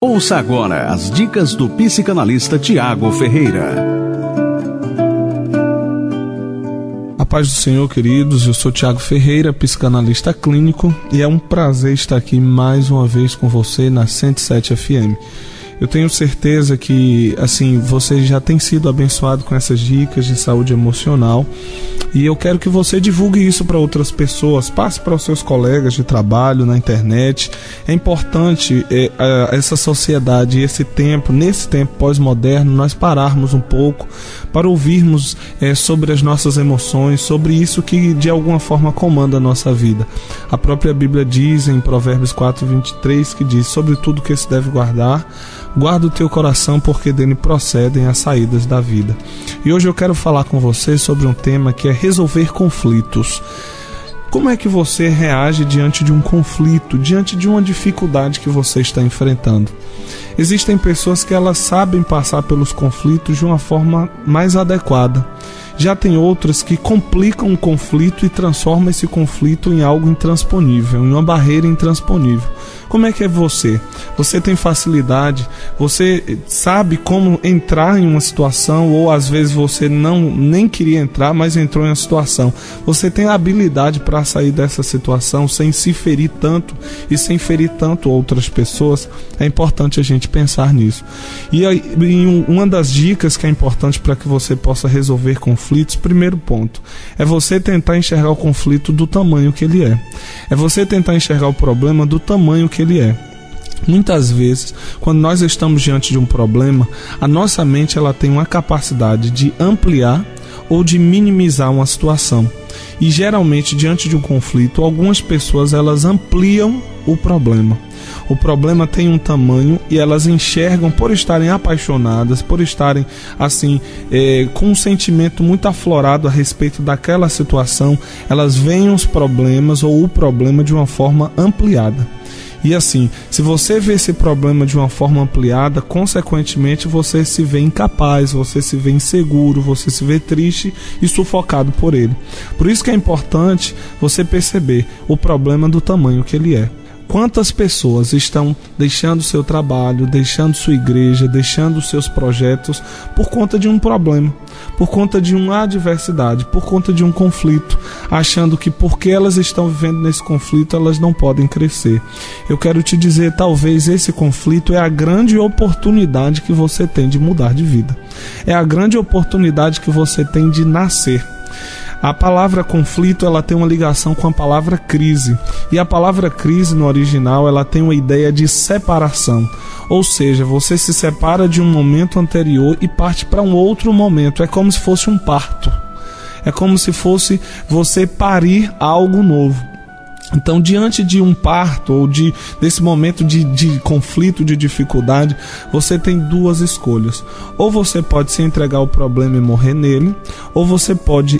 Ouça agora as dicas do psicanalista Tiago Ferreira. A paz do Senhor, queridos. Eu sou Tiago Ferreira, psicanalista clínico, e é um prazer estar aqui mais uma vez com você na 107 FM. Eu tenho certeza que, você já tem sido abençoado com essas dicas de saúde emocional, e eu quero que você divulgue isso para outras pessoas, passe para os seus colegas de trabalho, na internet. É importante essa sociedade, nesse tempo pós-moderno, nós pararmos um pouco para ouvirmos sobre as nossas emoções, sobre isso que de alguma forma comanda a nossa vida. A própria Bíblia diz em Provérbios 4:23, que diz: sobre tudo que se deve guarda o teu coração, porque dele procedem as saídas da vida. E hoje eu quero falar com você sobre um tema que é resolver conflitos. Como é que você reage diante de um conflito, diante de uma dificuldade que você está enfrentando? Existem pessoas que elas sabem passar pelos conflitos de uma forma mais adequada. Já tem outras que complicam o conflito e transformam esse conflito em algo intransponível, em uma barreira intransponível. Como é que é você? Você tem facilidade? Você sabe como entrar em uma situação, ou às vezes você nem queria entrar, mas entrou em uma situação. Você tem a habilidade para sair dessa situação sem se ferir tanto e sem ferir tanto outras pessoas? É importante a gente pensar nisso. E uma das dicas que é importante para que você possa resolver conflitos, primeiro ponto, é você tentar enxergar o conflito do tamanho que ele é. É você tentar enxergar o problema do tamanho que ele é. Muitas vezes, quando nós estamos diante de um problema, a nossa mente ela tem uma capacidade de ampliar ou de minimizar uma situação. E geralmente, diante de um conflito, algumas pessoas elas ampliam o problema. O problema tem um tamanho e elas enxergam, por estarem apaixonadas, por estarem com um sentimento muito aflorado a respeito daquela situação, elas veem os problemas ou o problema de uma forma ampliada. E se você vê esse problema de uma forma ampliada, consequentemente você se vê incapaz, você se vê inseguro, você se vê triste e sufocado por ele. Por isso que é importante você perceber o problema do tamanho que ele é. Quantas pessoas estão deixando seu trabalho, deixando sua igreja, deixando seus projetos por conta de um problema, por conta de uma adversidade, por conta de um conflito, achando que porque elas estão vivendo nesse conflito, elas não podem crescer. Eu quero te dizer, talvez esse conflito é a grande oportunidade que você tem de mudar de vida. É a grande oportunidade que você tem de nascer. A palavra conflito ela tem uma ligação com a palavra crise. E a palavra crise no original ela tem uma ideia de separação. Ou seja, você se separa de um momento anterior e parte para um outro momento. É como se fosse um parto. É como se fosse você parir algo novo. Então, diante de um parto ou desse momento de conflito, de dificuldade, você tem duas escolhas. Ou você pode se entregar ao problema e morrer nele, ou você pode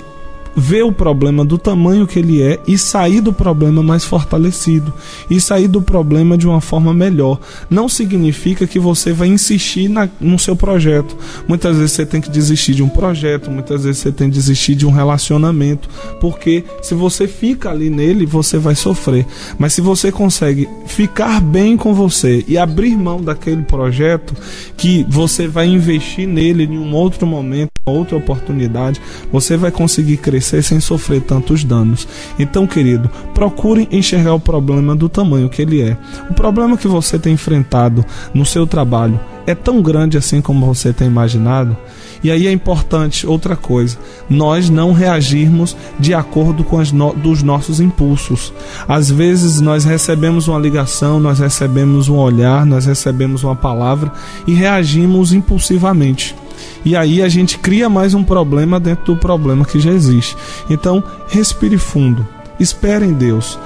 ver o problema do tamanho que ele é e sair do problema mais fortalecido, e sair do problema de uma forma melhor. Não significa que você vai insistir no seu projeto. Muitas vezes você tem que desistir de um projeto, muitas vezes você tem que desistir de um relacionamento, porque se você fica ali nele, você vai sofrer. Mas se você consegue ficar bem com você e abrir mão daquele projeto, que você vai investir nele em um outro momento, outra oportunidade, você vai conseguir crescer sem sofrer tantos danos. Então, querido, procure enxergar o problema do tamanho que ele é. O problema que você tem enfrentado no seu trabalho é tão grande assim como você tem imaginado? E aí é importante outra coisa, nós não reagirmos de acordo com dos nossos impulsos. Às vezes nós recebemos uma ligação, nós recebemos um olhar, nós recebemos uma palavra e reagimos impulsivamente. E aí a gente cria mais um problema dentro do problema que já existe. Então, respire fundo, espere em Deus,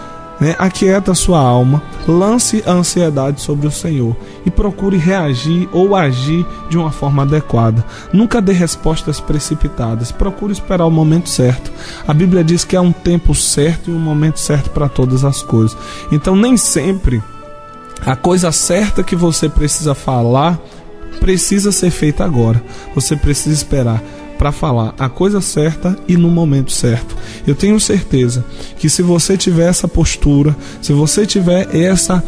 aquieta a sua alma, lance a ansiedade sobre o Senhor e procure reagir ou agir de uma forma adequada. Nunca dê respostas precipitadas, procure esperar o momento certo. A Bíblia diz que há um tempo certo e um momento certo para todas as coisas. Então, nem sempre a coisa certa que você precisa falar precisa ser feita agora. Você precisa esperar. para falar a coisa certa e no momento certo. Eu tenho certeza que se você tiver essa postura, se você tiver essa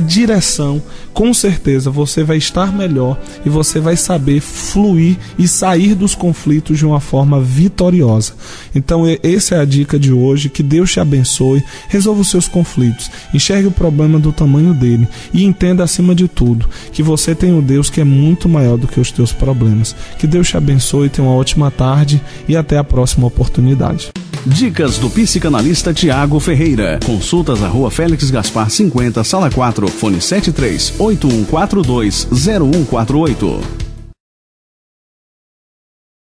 direção, com certeza você vai estar melhor e você vai saber fluir e sair dos conflitos de uma forma vitoriosa. Então essa é a dica de hoje. Que Deus te abençoe, resolva os seus conflitos, enxergue o problema do tamanho dele e entenda acima de tudo que você tem um Deus que é muito maior do que os teus problemas. Que Deus te abençoe, tenha uma ótima tarde e até a próxima oportunidade. Dicas do psicanalista Tiago Ferreira. Consultas na Rua Félix Gaspar 50, Sala 4, fone 73-8142-0148.